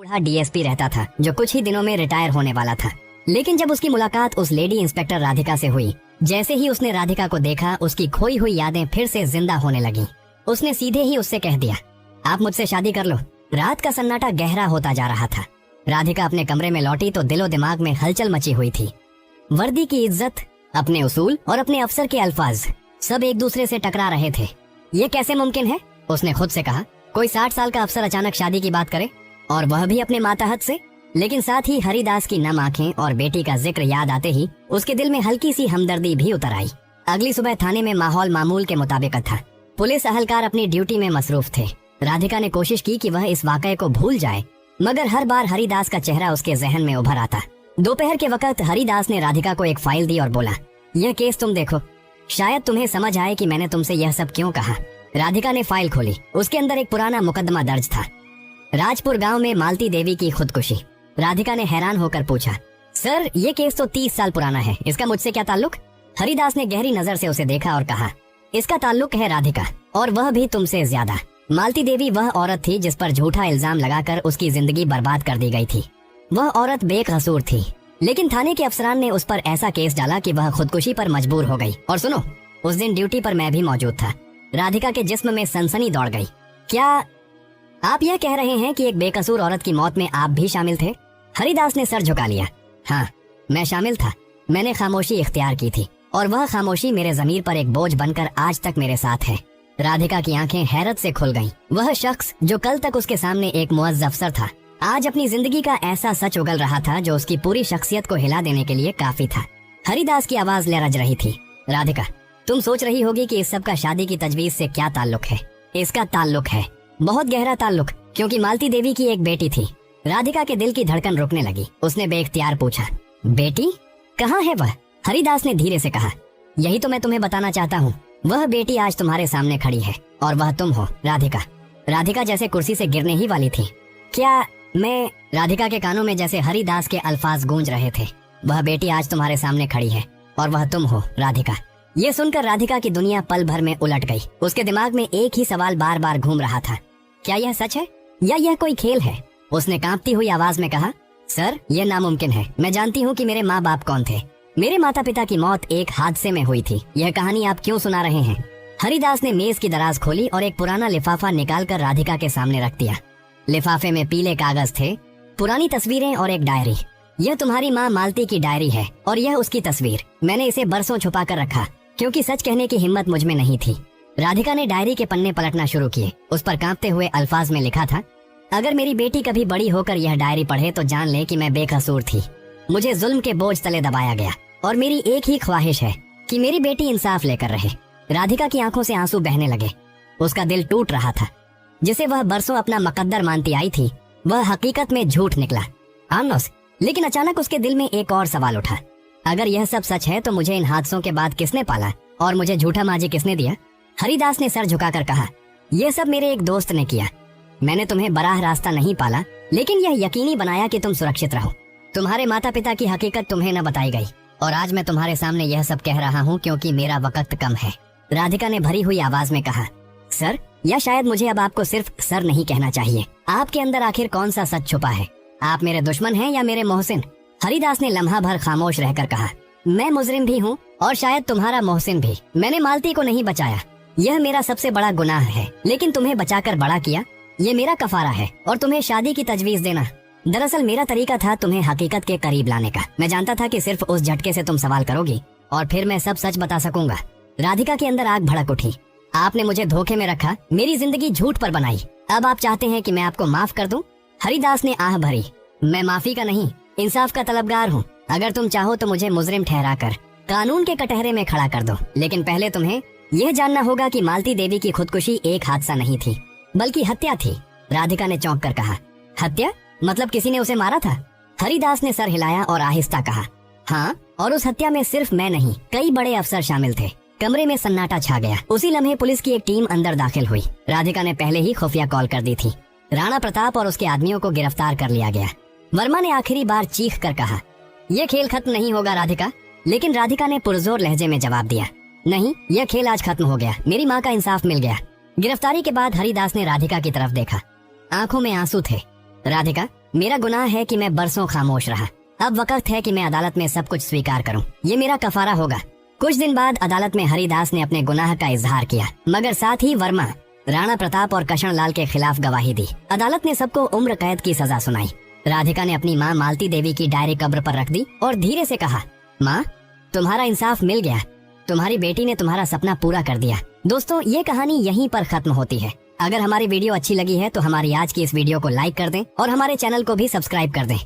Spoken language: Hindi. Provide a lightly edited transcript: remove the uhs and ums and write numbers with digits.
बूढ़ा डीएसपी रहता था जो कुछ ही दिनों में रिटायर होने वाला था। लेकिन जब उसकी मुलाकात उस लेडी इंस्पेक्टर राधिका से हुई, जैसे ही उसने राधिका को देखा, उसकी खोई हुई यादें फिर से जिंदा होने लगी। उसने सीधे ही उससे कह दिया, आप मुझसे शादी कर लो। रात का सन्नाटा गहरा होता जा रहा था। राधिका अपने कमरे में लौटी तो दिलो दिमाग में हलचल मची हुई थी। वर्दी की इज्जत, अपने उसूल और अपने अफसर के अल्फाज सब एक दूसरे से टकरा रहे थे। ये कैसे मुमकिन है, उसने खुद से कहा। कोई 60 साल का अफसर अचानक शादी की बात करे, और वह भी अपने मातहत से। लेकिन साथ ही हरिदास की नम आंखें और बेटी का जिक्र याद आते ही उसके दिल में हल्की सी हमदर्दी भी उतर आई। अगली सुबह थाने में माहौल मामूल के मुताबिक था। पुलिस अहलकार अपनी ड्यूटी में मसरूफ थे। राधिका ने कोशिश की कि वह इस वाकये को भूल जाए, मगर हर बार हरिदास का चेहरा उसके जहन में उभर आता। दोपहर के वक्त हरिदास ने राधिका को एक फाइल दी और बोला, यह केस तुम देखो, शायद तुम्हें समझ आए कि मैंने तुमसे यह सब क्यों कहा। राधिका ने फाइल खोली। उसके अंदर एक पुराना मुकदमा दर्ज था, राजपुर गांव में मालती देवी की खुदकुशी। राधिका ने हैरान होकर पूछा, सर ये केस तो 30 साल पुराना है, इसका मुझसे क्या ताल्लुक? हरिदास ने गहरी नजर से उसे देखा और कहा, इसका ताल्लुक है राधिका, और वह भी तुमसे ज्यादा। मालती देवी वह औरत थी जिस पर झूठा इल्जाम लगाकर उसकी जिंदगी बर्बाद कर दी गई थी। वह औरत बेकसूर थी, लेकिन थाने के अफसरान ने उस पर ऐसा केस डाला कि वह खुदकुशी पर मजबूर हो गई। और सुनो, उस दिन ड्यूटी पर मैं भी मौजूद था। राधिका के जिस्म में सनसनी दौड़ गई। क्या आप यह कह रहे हैं कि एक बेकसूर औरत की मौत में आप भी शामिल थे? हरिदास ने सर झुका लिया। हाँ, मैं शामिल था। मैंने खामोशी इख्तियार की थी, और वह खामोशी मेरे ज़मीर पर एक बोझ बनकर आज तक मेरे साथ है। राधिका की आंखें हैरत से खुल गईं। वह शख्स जो कल तक उसके सामने एक मुअज़्ज़ अफसर था, आज अपनी जिंदगी का ऐसा सच उगल रहा था जो उसकी पूरी शख्सियत को हिला देने के लिए काफी था। हरिदास की आवाज लरज रही थी। राधिका, तुम सोच रही होगी कि इस सब का शादी की तजवीज से क्या ताल्लुक है। इसका ताल्लुक है, बहुत गहरा ताल्लुक, क्योंकि मालती देवी की एक बेटी थी। राधिका के दिल की धड़कन रुकने लगी। उसने बेइख्तियार पूछा, बेटी कहाँ है वह? हरिदास ने धीरे से कहा, यही तो मैं तुम्हें बताना चाहता हूँ। वह बेटी आज तुम्हारे सामने खड़ी है, और वह तुम हो, राधिका। राधिका जैसे कुर्सी से गिरने ही वाली थी। क्या मैं? राधिका के कानों में जैसे हरिदास के अल्फाज गूंज रहे थे। वह बेटी आज तुम्हारे सामने खड़ी है, और वह तुम हो, राधिका। ये सुनकर राधिका की दुनिया पल भर में उलट गई। उसके दिमाग में एक ही सवाल बार बार घूम रहा था, क्या यह सच है या यह कोई खेल है? उसने कांपती हुई आवाज में कहा, सर यह नामुमकिन है। मैं जानती हूँ कि मेरे माँ बाप कौन थे। मेरे माता पिता की मौत एक हादसे में हुई थी। यह कहानी आप क्यों सुना रहे हैं? हरिदास ने मेज की दराज खोली और एक पुराना लिफाफा निकालकर राधिका के सामने रख दिया। लिफाफे में पीले कागज थे, पुरानी तस्वीरें और एक डायरी। यह तुम्हारी माँ मालती की डायरी है, और यह उसकी तस्वीर। मैंने इसे बरसों छुपा कर रखा, क्योंकि सच कहने की हिम्मत मुझ में नहीं थी। राधिका ने डायरी के पन्ने पलटना शुरू किए। उस पर कांपते हुए अल्फाज में लिखा था, अगर मेरी बेटी कभी बड़ी होकर यह डायरी पढ़े तो जान ले कि मैं बेकसूर थी। मुझे जुल्म के बोझ तले दबाया गया, और मेरी एक ही ख्वाहिश है कि मेरी बेटी इंसाफ लेकर रहे। राधिका की आंखों से आंसू बहने लगे। उसका दिल टूट रहा था। जिसे वह बरसों अपना मुकद्दर मानती आई थी, वह हकीकत में झूठ निकला। आमनोस, लेकिन अचानक उसके दिल में एक और सवाल उठा, अगर यह सब सच है तो मुझे इन हादसों के बाद किसने पाला, और मुझे झूठा माजी किसने दिया? हरिदास ने सर झुकाकर कहा, यह सब मेरे एक दोस्त ने किया। मैंने तुम्हें बराह रास्ता नहीं पाला, लेकिन यह यकीनी बनाया कि तुम सुरक्षित रहो। तुम्हारे माता पिता की हकीकत तुम्हें न बताई गई, और आज मैं तुम्हारे सामने यह सब कह रहा हूँ क्योंकि मेरा वक्त कम है। राधिका ने भरी हुई आवाज में कहा, सर, या शायद मुझे अब आपको सिर्फ सर नहीं कहना चाहिए। आपके अंदर आखिर कौन सा सच छुपा है? आप मेरे दुश्मन हैं या मेरे मोहसिन? हरिदास ने लम्हा भर खामोश रहकर कहा, मैं मुजरिम भी हूँ और शायद तुम्हारा मोहसिन भी। मैंने मालती को नहीं बचाया, यह मेरा सबसे बड़ा गुनाह है, लेकिन तुम्हें बचाकर बड़ा किया, ये मेरा कफारा है। और तुम्हें शादी की तजवीज देना, दरअसल मेरा तरीका था तुम्हें हकीकत के करीब लाने का। मैं जानता था कि सिर्फ उस झटके से तुम सवाल करोगी, और फिर मैं सब सच बता सकूंगा। राधिका के अंदर आग भड़क उठी। आपने मुझे धोखे में रखा, मेरी जिंदगी झूठ पर बनाई। अब आप चाहते हैं कि मैं आपको माफ कर दूं? हरिदास ने आह भरी, मैं माफी का नहीं, इंसाफ का तलबगार हूँ। अगर तुम चाहो तो मुझे मुजरिम ठहराकर कानून के कटहरे में खड़ा कर दो, लेकिन पहले तुम्हें यह जानना होगा कि मालती देवी की खुदकुशी एक हादसा नहीं थी, बल्कि हत्या थी। राधिका ने चौंक कर कहा, हत्या? मतलब किसी ने उसे मारा था? हरिदास ने सर हिलाया और आहिस्ता कहा, हाँ, और उस हत्या में सिर्फ मैं नहीं, कई बड़े अफसर शामिल थे। कमरे में सन्नाटा छा गया। उसी लम्हे पुलिस की एक टीम अंदर दाखिल हुई। राधिका ने पहले ही खुफिया कॉल कर दी थी। राणा प्रताप और उसके आदमियों को गिरफ्तार कर लिया गया। वर्मा ने आखिरी बार चीख कर कहा, यह खेल खत्म नहीं होगा राधिका। लेकिन राधिका ने पुरजोर लहजे में जवाब दिया, नहीं, यह खेल आज खत्म हो गया। मेरी माँ का इंसाफ मिल गया। गिरफ्तारी के बाद हरिदास ने राधिका की तरफ देखा। आंखों में आंसू थे। राधिका, मेरा गुनाह है कि मैं बरसों खामोश रहा। अब वक्त है कि मैं अदालत में सब कुछ स्वीकार करूं। ये मेरा कफारा होगा। कुछ दिन बाद अदालत में हरिदास ने अपने गुनाह का इजहार किया, मगर साथ ही वर्मा, राणा प्रताप और कषण लाल के खिलाफ गवाही दी। अदालत ने सबको उम्र कैद की सजा सुनाई। राधिका ने अपनी माँ मालती देवी की डायरी कब्र पर रख दी और धीरे से कहा, माँ, तुम्हारा इंसाफ मिल गया। तुम्हारी बेटी ने तुम्हारा सपना पूरा कर दिया। दोस्तों, ये कहानी यहीं पर खत्म होती है। अगर हमारी वीडियो अच्छी लगी है तो हमारी आज की इस वीडियो को लाइक कर दें और हमारे चैनल को भी सब्सक्राइब कर दें।